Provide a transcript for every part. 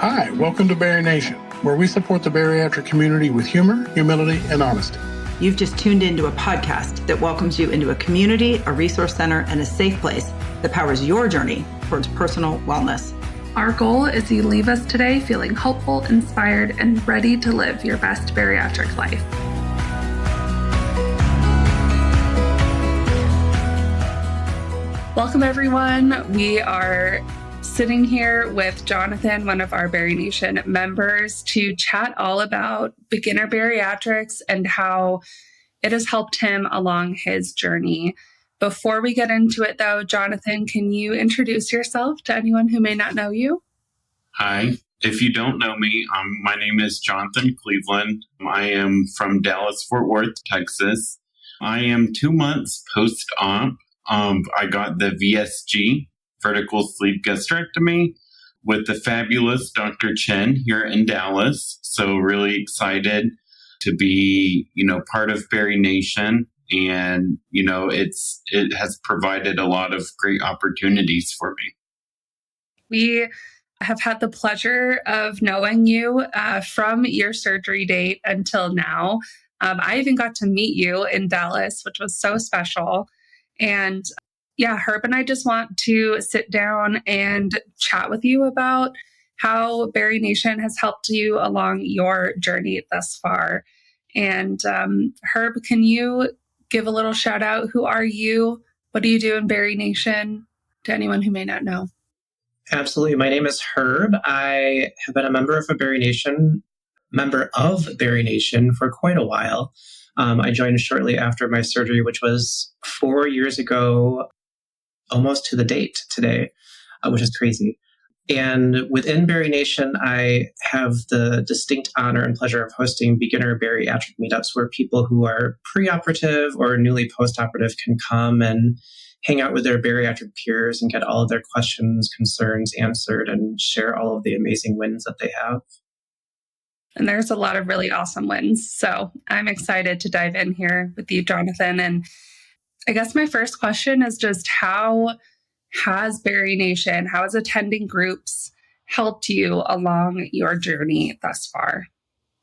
Hi, welcome to BariNation, where we support the bariatric community with humor, humility, and honesty. You've just tuned into a podcast that welcomes you into a community, a resource center, and a safe place that powers your journey towards personal wellness. Our goal is you leave us today feeling hopeful, inspired, and ready to live your best bariatric life. Welcome, everyone. We are sitting here with Jonathan, one of our BariNation members, to chat all about beginner bariatrics and how it has helped him along his journey. Before we get into it, though, Jonathan, can you introduce yourself to anyone who may not know you? Hi. If you don't know me, my name is Jonathan Cleveland. I am from Dallas-Fort Worth, Texas. I am 2 months post-op. I got the VSG, vertical sleeve gastrectomy, with the fabulous Dr. Chen here in Dallas. So really excited to be, part of BariNation. And, it has provided a lot of great opportunities for me. We have had the pleasure of knowing you from your surgery date until now. I even got to meet you in Dallas, which was so special. And yeah, Herb and I just want to sit down and chat with you about how BariNation has helped you along your journey thus far. And Herb, can you give a little shout out? Who are you? What do you do in BariNation to anyone who may not know? Absolutely. My name is Herb. I have been a member of BariNation for quite a while. I joined shortly after my surgery, which was 4 years ago, almost to the date today, which is crazy. And within BariNation, I have the distinct honor and pleasure of hosting beginner bariatric meetups where people who are preoperative or newly postoperative can come and hang out with their bariatric peers and get all of their questions, concerns answered and share all of the amazing wins that they have. And there's a lot of really awesome wins. So I'm excited to dive in here with you, Jonathan. And I guess my first question is just how has BariNation, how has attending groups helped you along your journey thus far?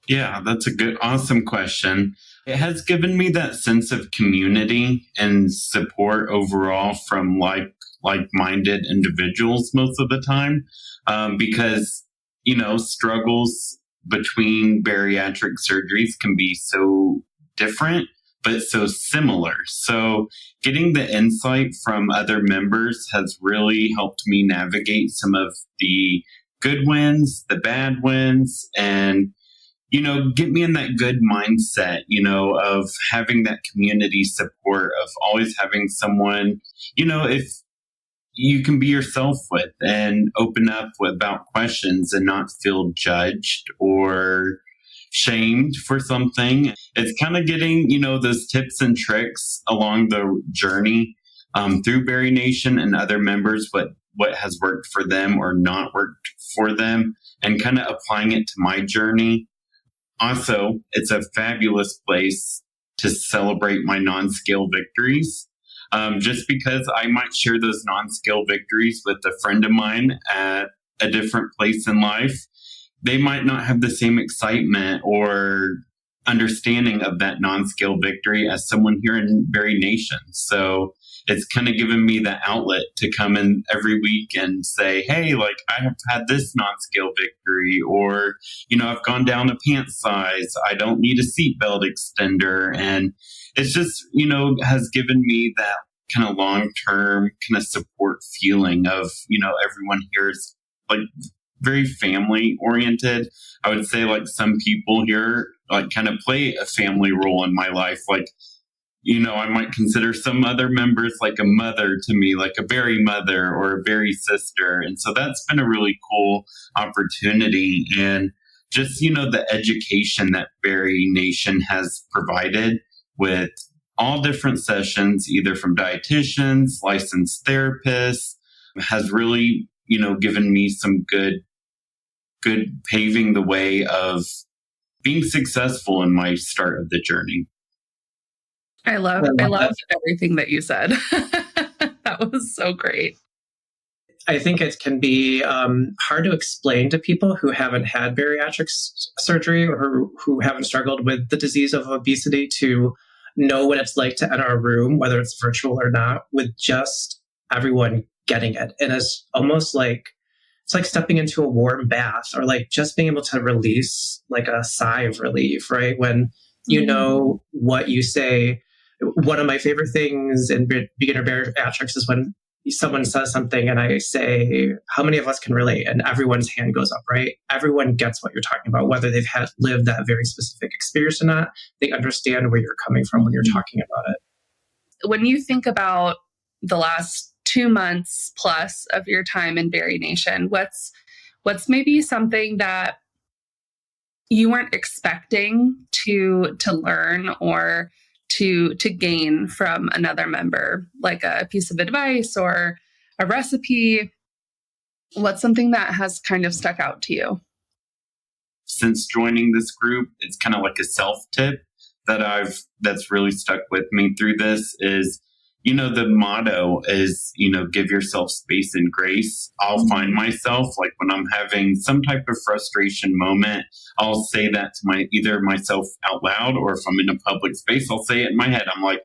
Yeah, that's a good, awesome question. It has given me that sense of community and support overall from like-minded individuals most of the time, because, struggles between bariatric surgeries can be so different, but so similar. So getting the insight from other members has really helped me navigate some of the good wins, the bad wins, and, get me in that good mindset, of having that community support, of always having someone, if you can be yourself with and open up about questions and not feel judged or shamed for something. It's kind of getting, those tips and tricks along the journey through BariNation and other members, what has worked for them or not worked for them, and kind of applying it to my journey. Also, it's a fabulous place to celebrate my non-scale victories. Just because I might share those non-scale victories with a friend of mine at a different place in life, they might not have the same excitement or understanding of that non-scale victory as someone here in BariNation. So it's kind of given me the outlet to come in every week and say, hey, I have had this non-scale victory, or, I've gone down a pant size. I don't need a seatbelt extender. And it's just, has given me that kind of long-term kind of support feeling of, everyone here is very family oriented. I would say some people here kind of play a family role in my life. I might consider some other members like a mother to me, like a Bari mother or a Bari sister. And so that's been a really cool opportunity. And just, the education that BariNation has provided with all different sessions, either from dietitians, licensed therapists, has really, given me some good paving the way of being successful in my start of the journey. I love everything that you said. That was so great. I think it can be hard to explain to people who haven't had bariatric surgery or who haven't struggled with the disease of obesity to know what it's like to enter a room, whether it's virtual or not, with just everyone getting it. And it's almost like, it's like stepping into a warm bath, or like just being able to release like a sigh of relief, right? When you know what you say. One of my favorite things in beginner bariatrics is when someone says something and I say, how many of us can relate? And everyone's hand goes up, right? Everyone gets what you're talking about, whether they've lived that very specific experience or not. They understand where you're coming from when you're talking about it. When you think about the last 2 months plus of your time in BariNation, what's maybe something that you weren't expecting to learn or to gain from another member, like a piece of advice or a recipe? What's something that has kind of stuck out to you? Since joining this group, it's kind of like a self-tip that's really stuck with me through this is, the motto is, give yourself space and grace. I'll find myself, like when I'm having some type of frustration moment, I'll say that to either myself out loud, or if I'm in a public space, I'll say it in my head. I'm like,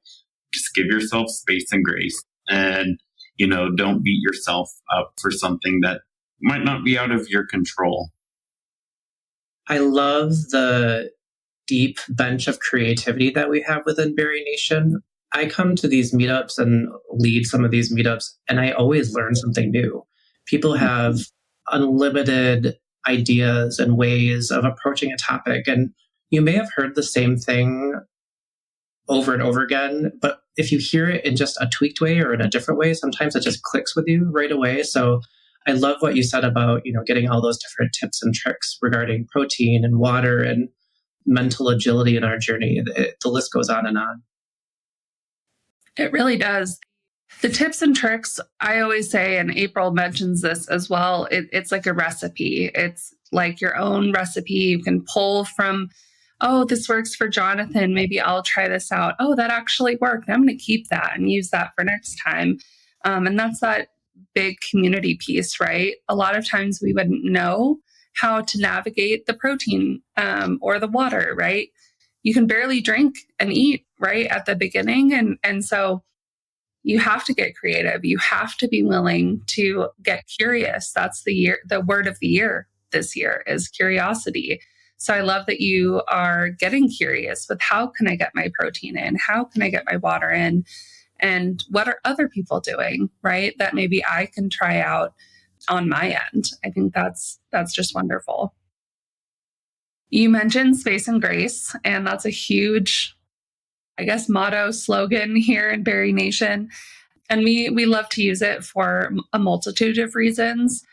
just give yourself space and grace. And, don't beat yourself up for something that might not be out of your control. I love the deep bench of creativity that we have within BariNation. I come to these meetups and lead some of these meetups, and I always learn something new. People have unlimited ideas and ways of approaching a topic, and you may have heard the same thing over and over again, but if you hear it in just a tweaked way or in a different way, sometimes it just clicks with you right away. So I love what you said about, getting all those different tips and tricks regarding protein and water and mental agility in our journey. The list goes on and on. It really does. The tips and tricks, I always say, and April mentions this as well, it's like a recipe. It's like your own recipe. You can pull from, oh, this works for Jonathan. Maybe I'll try this out. Oh, that actually worked. I'm going to keep that and use that for next time. And that's that big community piece, right? A lot of times we wouldn't know how to navigate the protein or the water, right? You can barely drink and eat right at the beginning. And so you have to get creative. You have to be willing to get curious. That's the word of the year this year is curiosity. So I love that you are getting curious with how can I get my protein in? How can I get my water in? And what are other people doing, right? That maybe I can try out on my end. I think that's just wonderful. You mentioned space and grace, and that's a huge, motto, slogan here in BariNation. And we love to use it for a multitude of reasons.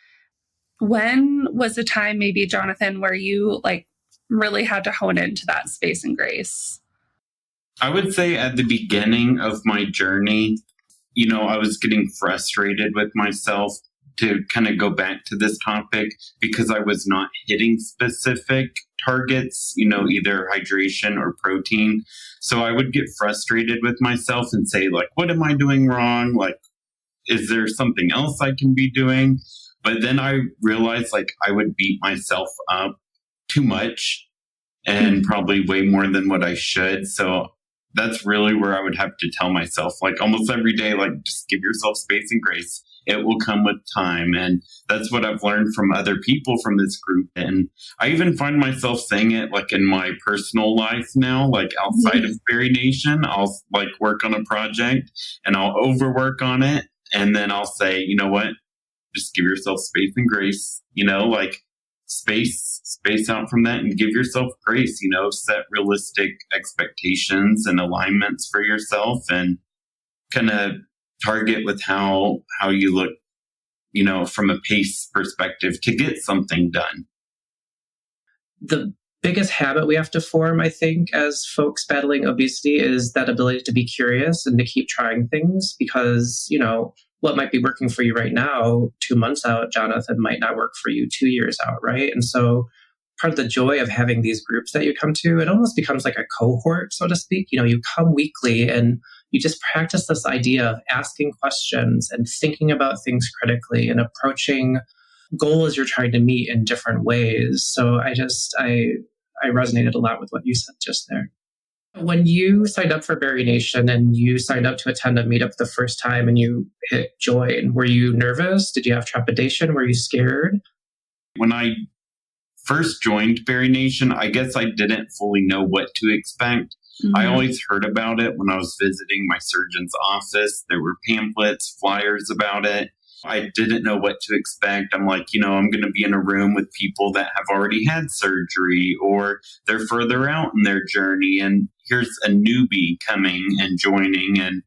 When was a time, maybe, Jonathan, where you really had to hone into that space and grace? I would say at the beginning of my journey, I was getting frustrated with myself, to kind of go back to this topic, because I was not hitting specific targets, either hydration or protein. So I would get frustrated with myself and say, what am I doing wrong? Is there something else I can be doing? But then I realized I would beat myself up too much and probably way more than what I should. So that's really where I would have to tell myself, almost every day, just give yourself space and grace. It will come with time. And that's what I've learned from other people from this group. And I even find myself saying it in my personal life now, outside of BariNation. I'll work on a project and I'll overwork on it. And then I'll say, you know what, just give yourself space and grace, space out from that and give yourself grace, set realistic expectations and alignments for yourself and kind of target with how you look, from a pace perspective to get something done. The biggest habit we have to form, I think, as folks battling obesity is that ability to be curious and to keep trying things, because, what might be working for you right now, 2 months out, Jonathan, might not work for you 2 years out, right? And so part of the joy of having these groups that you come to, it almost becomes like a cohort, so to speak. You come weekly and you just practice this idea of asking questions and thinking about things critically and approaching goals you're trying to meet in different ways. So I resonated a lot with what you said just there. When you signed up for BariNation and you signed up to attend a meetup the first time and you hit join, were you nervous? Did you have trepidation? Were you scared? When I first joined BariNation, I guess I didn't fully know what to expect. Mm-hmm. I always heard about it when I was visiting my surgeon's office. There were pamphlets, flyers about it. I didn't know what to expect. I'm like, I'm going to be in a room with people that have already had surgery or they're further out in their journey. And here's a newbie coming and joining. And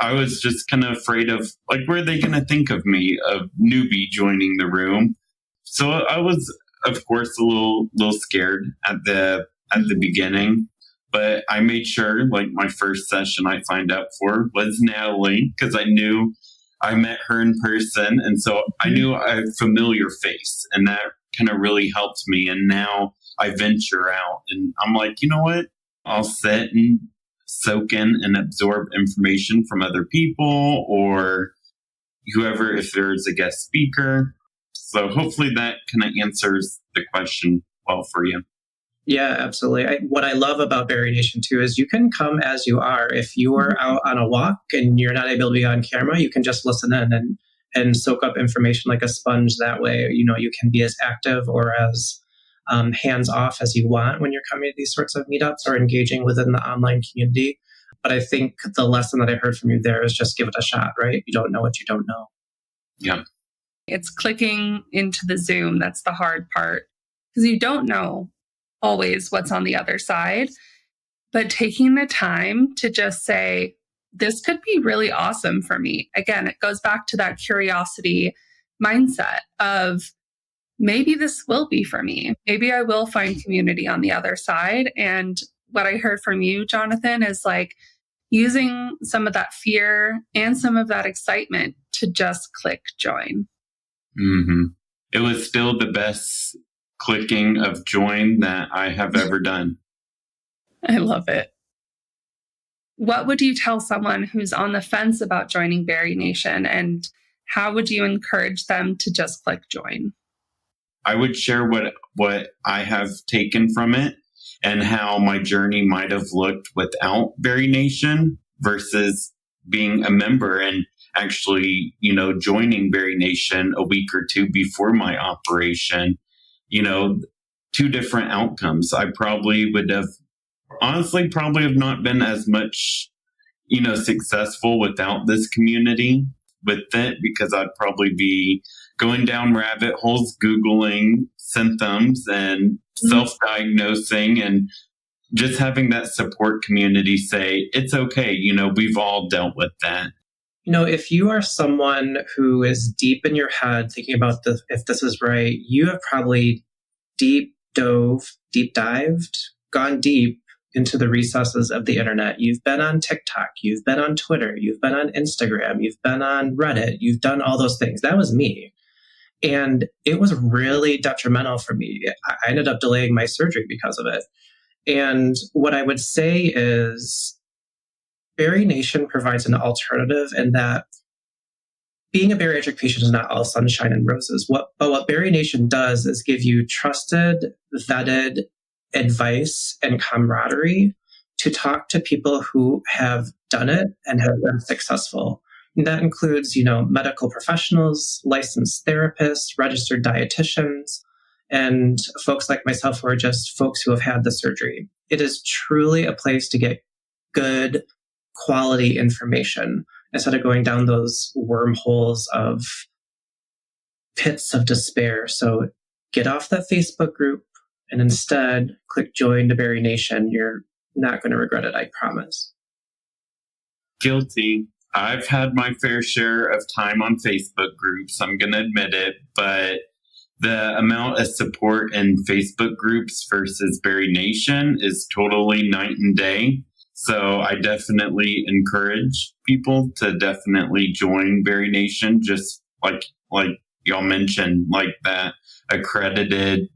I was just kind of afraid of, like, what are they going to think of me, a newbie joining the room? So I was, of course, a little scared at the beginning. But I made sure, like, my first session I signed up for was Natalie, because I knew I met her in person, and so I knew a familiar face, and that kind of really helped me. And now I venture out, and I'm like, you know what? I'll sit and soak in and absorb information from other people or whoever, if there's a guest speaker. So hopefully that kind of answers the question well for you. Yeah, absolutely. What I love about BariNation too is you can come as you are. If you are out on a walk and you're not able to be on camera, you can just listen in and soak up information like a sponge that way. You can be as active or as hands off as you want when you're coming to these sorts of meetups or engaging within the online community. But I think the lesson that I heard from you there is just give it a shot, right? You don't know what you don't know. Yeah. It's clicking into the Zoom. That's the hard part because you don't know always what's on the other side, but taking the time to just say, this could be really awesome for me. Again, it goes back to that curiosity mindset of maybe this will be for me. Maybe I will find community on the other side. And what I heard from you, Jonathan, is like using some of that fear and some of that excitement to just click join. Mm-hmm. It was still the best clicking of join that I have ever done. I love it. What would you tell someone who's on the fence about joining BariNation, and how would you encourage them to just click join? I would share what I have taken from it and how my journey might have looked without BariNation versus being a member and actually, joining BariNation a week or two before my operation. Two different outcomes. I probably would have not been as much, successful without this community with it, because I'd probably be going down rabbit holes, Googling symptoms and self-diagnosing, and just having that support community say, it's okay. We've all dealt with that. If you are someone who is deep in your head thinking about if this is right, you have probably deep dived, gone deep into the recesses of the internet. You've been on TikTok, you've been on Twitter, you've been on Instagram, you've been on Reddit, you've done all those things. That was me. And it was really detrimental for me. I ended up delaying my surgery because of it. And what I would say is BariNation provides an alternative in that being a bariatric patient is not all sunshine and roses. But what BariNation does is give you trusted, vetted advice and camaraderie to talk to people who have done it and have been successful. And that includes, medical professionals, licensed therapists, registered dietitians, and folks like myself who are just folks who have had the surgery. It is truly a place to get good quality information instead of going down those wormholes of pits of despair. So get off that Facebook group and instead click join to BariNation. You're not going to regret it, I promise. Guilty. I've had my fair share of time on Facebook groups, I'm going to admit it, but the amount of support in Facebook groups versus BariNation is totally night and day. So I definitely encourage people to definitely join BariNation, just like y'all mentioned, like that accredited,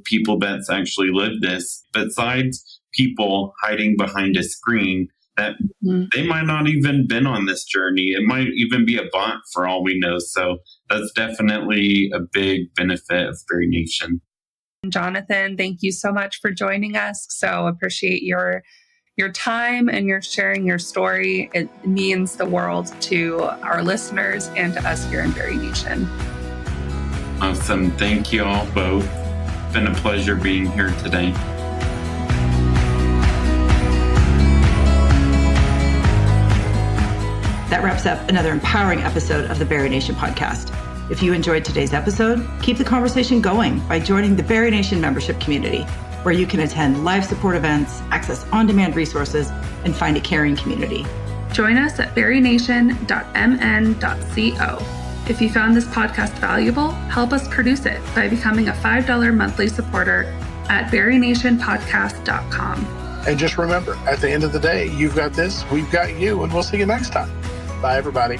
people that's actually lived this. Besides people hiding behind a screen, that they might not even been on this journey. It might even be a bot for all we know. So that's definitely a big benefit of BariNation. Jonathan, thank you so much for joining us. So appreciate your time and your sharing your story. It means the world to our listeners and to us here in BariNation. Awesome. Thank you all both. It's been a pleasure being here today. That wraps up another empowering episode of the BariNation podcast. If you enjoyed today's episode, keep the conversation going by joining the BariNation membership community, where you can attend live support events, access on-demand resources, and find a caring community. Join us at barination.mn.co. If you found this podcast valuable, help us produce it by becoming a $5 monthly supporter at barinationpodcast.com. And just remember, at the end of the day, you've got this, we've got you, and we'll see you next time. Bye, everybody.